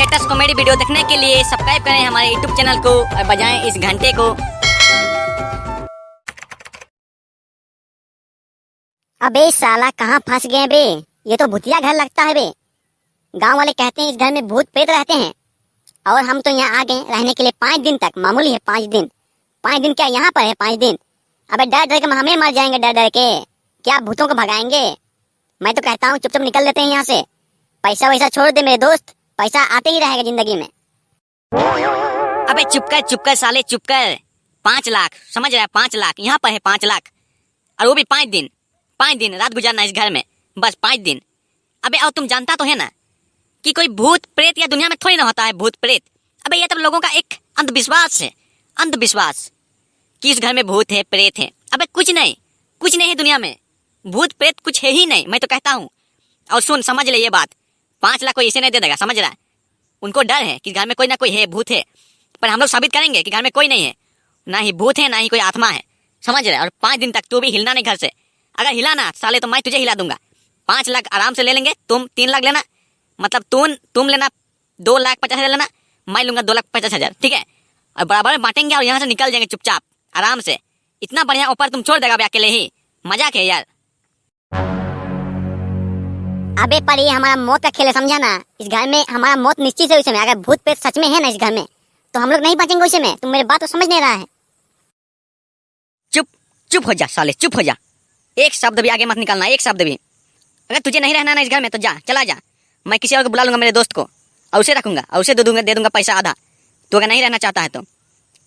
Latest comedy video देखने के लिए सब्सक्राइब करें हमारे यूट्यूब चैनल को और बजाएं इस घंटे को। अबे साला कहाँ फंस गए बे। ये तो भूतिया घर लगता है बे। गांव वाले कहते हैं इस घर में भूत प्रेत रहते हैं और हम तो यहाँ आ गए रहने के लिए 5 दिन तक। मामूली है 5 दिन। 5 दिन क्या यहाँ पर है 5 दिन। अबे डर डर के हमें मर जाएंगे डर डर के। क्या भूतों को भगाएंगे। मैं तो कहता हूँ चुपचाप निकल लेते हैं यहाँ से। पैसा वैसा छोड़ दे मेरे दोस्त, पैसा आते ही रहेगा जिंदगी में। अबे चुप कर साले चुप कर। 5 लाख समझ रहा है, 5 लाख यहाँ पर है 5 लाख और वो भी 5 दिन। 5 दिन रात गुजारना इस घर में, बस 5 दिन। अबे और तुम जानता तो है ना कि कोई भूत प्रेत या दुनिया में थोड़ी ना होता है भूत प्रेत। अबे ये तो लोगों का एक अंधविश्वास है, अंधविश्वास कि इस घर में भूत है प्रेत है। अबे कुछ नहीं है दुनिया में, भूत प्रेत कुछ है ही नहीं। मैं तो कहता हूँ और सुन समझ ले ये बात, 5 लाख कोई इसे नहीं दे देगा, समझ रहा है। उनको डर है कि घर में कोई ना कोई है, भूत है, पर हम लोग साबित करेंगे कि घर में कोई नहीं है, ना ही भूत है ना ही कोई आत्मा है, समझ रहे। और 5 दिन तक तू भी हिलना नहीं घर से। अगर हिला ना साले तो मैं तुझे हिला दूंगा। 5 लाख आराम से ले लेंगे, तुम 3 लाख लेना, मतलब तुम लेना 2,50,000 लेना, मैं लूंगा 2,50,000, ठीक है। और बराबर बांटेंगे और यहाँ से निकल जाएंगे चुपचाप आराम से। इतना बढ़िया ऊपर तुम छोड़ देगा अकेले ही, मजाक है यार। अबे पर ये हमारा मौत का खेल है, समझा ना। इस घर में हमारा मौत निश्चित है। उसमें अगर भूत प्रेत सच में है ना इस घर में तो हम लोग नहीं बचेंगे उसे में। तुम मेरी बात तो समझ नहीं रहा है। चुप हो जा साले, चुप हो जा। एक शब्द भी आगे मत निकालना, एक शब्द भी। अगर तुझे नहीं रहना ना इस घर में तो जा, चला जा। मैं किसी और को बुला लूंगा, मेरे दोस्त को, और उसे रखूंगा और उसे दे दूंगा पैसा आधा। तो अगर नहीं रहना चाहता है तो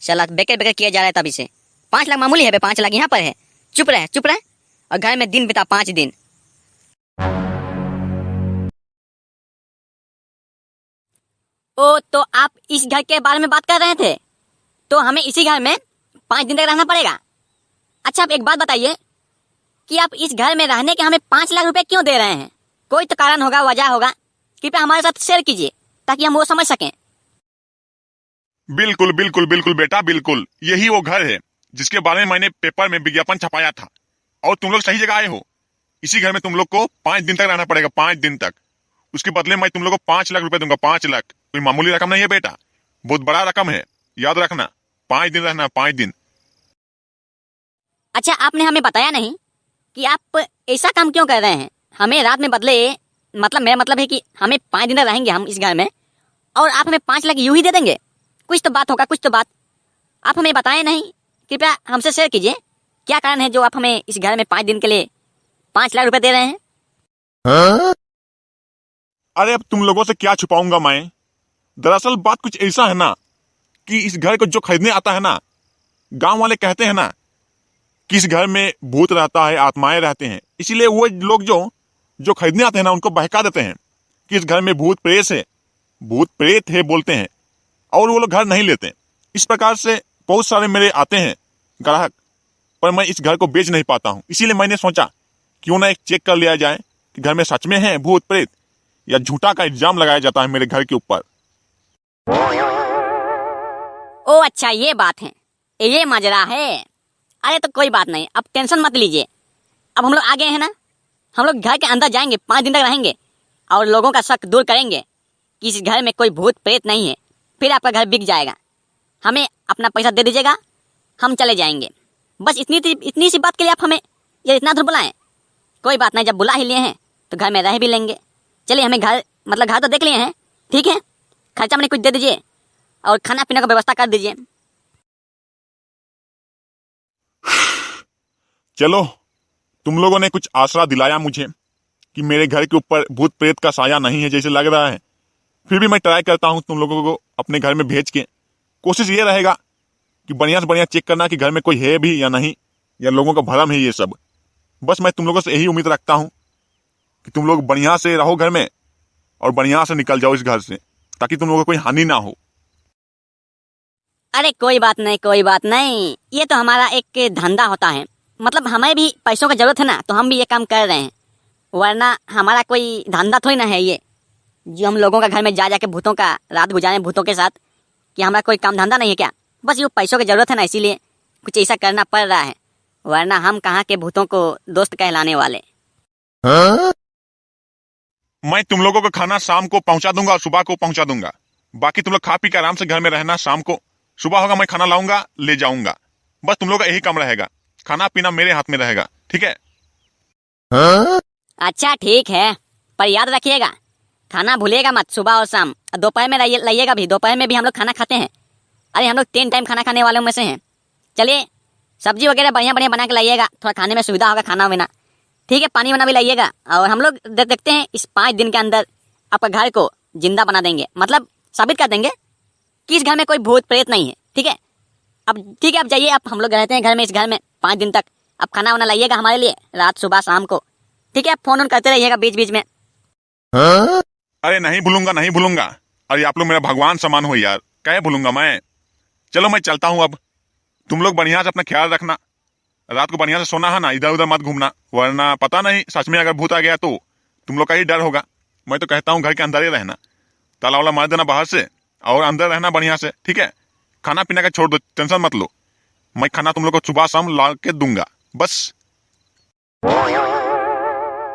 चला। बेकर किया जा रहा है तभी से। 5 लाख मामूली है बे, 5 लाख यहाँ पर है। चुप रह और घर में दिन बिता 5 दिन। ओ तो आप इस घर के बारे में बात कर रहे थे, तो हमें इसी घर में 5 दिन तक रहना पड़ेगा। अच्छा आप एक बात बताइए कि आप इस घर में रहने के हमें 5 लाख रुपए क्यों दे रहे हैं। कोई तो कारण होगा, वजह होगा, कृपया हमारे साथ शेयर कीजिए ताकि हम वो समझ सकें। बिल्कुल बिल्कुल बिल्कुल बेटा, बिल्कुल यही वो घर है जिसके बारे में मैंने पेपर में विज्ञापन छपाया था। और तुम लोग सही जगह आए हो। इसी घर में तुम लोग को 5 दिन तक रहना पड़ेगा, 5 दिन तक। उसके बदले मैं तुम लोग को 5 लाख रुपए दूंगा। 5 लाख कोई मामूली रकम नहीं है बेटा, बहुत बड़ा रकम है, याद रखना। 5 दिन रहना, 5 दिन। अच्छा आपने हमें बताया नहीं कि आप ऐसा काम क्यों कर रहे हैं। हमें रात में बदले, मतलब मेरा मतलब है कि हमें 5 दिन तक रहेंगे हम इस घर में और आप हमें 5 लाख यूं ही दे देंगे। कुछ तो बात होगा, कुछ तो बात। आप हमें बताए नहीं, कृपया हमसे शेयर कीजिए क्या कारण है जो आप हमें इस घर में 5 दिन के लिए 5 लाख रुपए दे रहे हैं। हाँ? अरे अब तुम लोगों से क्या छुपाऊंगा मैं। दरअसल बात कुछ ऐसा है ना कि इस घर को जो खरीदने आता है ना, गांव वाले कहते हैं ना कि इस घर में भूत रहता है, आत्माएं रहते हैं। इसीलिए वो लोग जो खरीदने आते हैं ना उनको बहका देते हैं कि इस घर में भूत प्रेत है बोलते हैं, और वो लोग घर नहीं लेते। इस प्रकार से बहुत सारे मेरे आते हैं ग्राहक, पर मैं इस घर को बेच नहीं पाता हूँ। इसीलिए मैंने सोचा क्यों ना एक चेक कर लिया जाए कि घर में सच में है भूत प्रेत या झूठा का इल्जाम लगाया जाता है मेरे घर के ऊपर। ओ अच्छा ये बात है, ये माजरा है। अरे तो कोई बात नहीं, अब टेंशन मत लीजिए। अब हम लोग आ गए हैं ना, हम लोग घर के अंदर जाएंगे, 5 दिन तक रहेंगे और लोगों का शक दूर करेंगे कि इस घर में कोई भूत प्रेत नहीं है। फिर आपका घर बिक जाएगा। हमें अपना पैसा दे दीजिएगा, हम चले जाएंगे। बस इतनी सी बात के लिए आप हमें ये इतना दूर बुलाएं। कोई बात नहीं, जब बुला ही लिए हैं तो घर में रह भी लेंगे। चलिए हमें घर तो देख लिए हैं, ठीक है। खर्चा मैंने कुछ दे दीजिए और खाना पीने का व्यवस्था कर दीजिए। चलो तुम लोगों ने कुछ आसरा दिलाया मुझे कि मेरे घर के ऊपर भूत प्रेत का साया नहीं है जैसे लग रहा है। फिर भी मैं ट्राई करता हूँ तुम लोगों को अपने घर में भेज के। कोशिश ये रहेगा कि बढ़िया से बढ़िया चेक करना कि घर में कोई है भी या नहीं, या लोगों का भरम है ये सब। बस मैं तुम लोगों से यही उम्मीद रखता हूँ कि तुम लोग बढ़िया से रहो घर में और बढ़िया से निकल जाओ इस घर से, ताकि तुम लोगों को कोई हानि ना हो। अरे कोई बात नहीं, ये तो हमारा एक धंधा होता है। मतलब हमें भी पैसों की जरूरत है ना, तो हम भी ये काम कर रहे हैं, वरना हमारा कोई धंधा थोड़ी ना है ये जो हम लोगों का घर में जा जाके भूतों का रात गुजारे भूतों के साथ। कि हमारा कोई काम धंधा नहीं है क्या। बस ये पैसों की जरूरत है ना, इसीलिए कुछ ऐसा करना पड़ रहा है, वरना हम कहाँ के भूतों को दोस्त कहलाने वाले। मैं तुम लोगों को खाना शाम को पहुंचा दूंगा और सुबह को पहुंचा दूंगा। बाकी तुम लोग खा पी के आराम से घर में रहना। शाम को सुबह होगा मैं खाना लाऊंगा, ले जाऊंगा। बस तुम लोग का यही काम रहेगा, खाना पीना मेरे हाथ में रहेगा, ठीक है? अच्छा ठीक है, पर याद रखिएगा खाना भूलिएगा मत, सुबह और शाम। दोपहर में लाइएगा भी, दोपहर में भी हम लोग खाना खाते हैं। अरे हम लोग 3 टाइम खाना खाने वालों में से हैं। चलिए सब्जी वगैरह बढ़िया बढ़िया बना के लाइएगा, थोड़ा खाने में सुविधा होगा खाना वाना। ठीक है, पानी वाना भी लाइएगा। और हम लोग देखते हैं इस 5 दिन के अंदर आपका घर को जिंदा बना देंगे, मतलब साबित कर देंगे कि इस घर में कोई भूत प्रेत नहीं है। ठीक है, अब जाइए, आप हम लोग रहते हैं घर में, इस घर में 5 दिन तक। अब खाना वाना लाइएगा हमारे लिए, रात सुबह शाम को। ठीक है, फोन ऑन करते रहिएगा बीच बीच में। अरे नहीं भूलूंगा, नहीं भूलूंगा। अरे आप लोग मेरा भगवान समान हो यार, क्या भूलूंगा मैं। चलो मैं चलता हूँ अब। तुम लोग बढ़िया से अपना ख्याल रखना, रात को बढ़िया से सोना है ना, इधर उधर मत घूमना, वरना पता नहीं सच में अगर भूत आ गया तो तुम लोग का ही डर होगा। मैं तो कहता हूँ घर के अंदर ही रहना, ताला वाला मार देना बाहर से, और अंदर रहना बढ़िया से। ठीक है, खाना पीना का छोड़ दो, टेंशन मत लो। मैं खाना तुम लोग को सुबह शाम ला के दूंगा बस।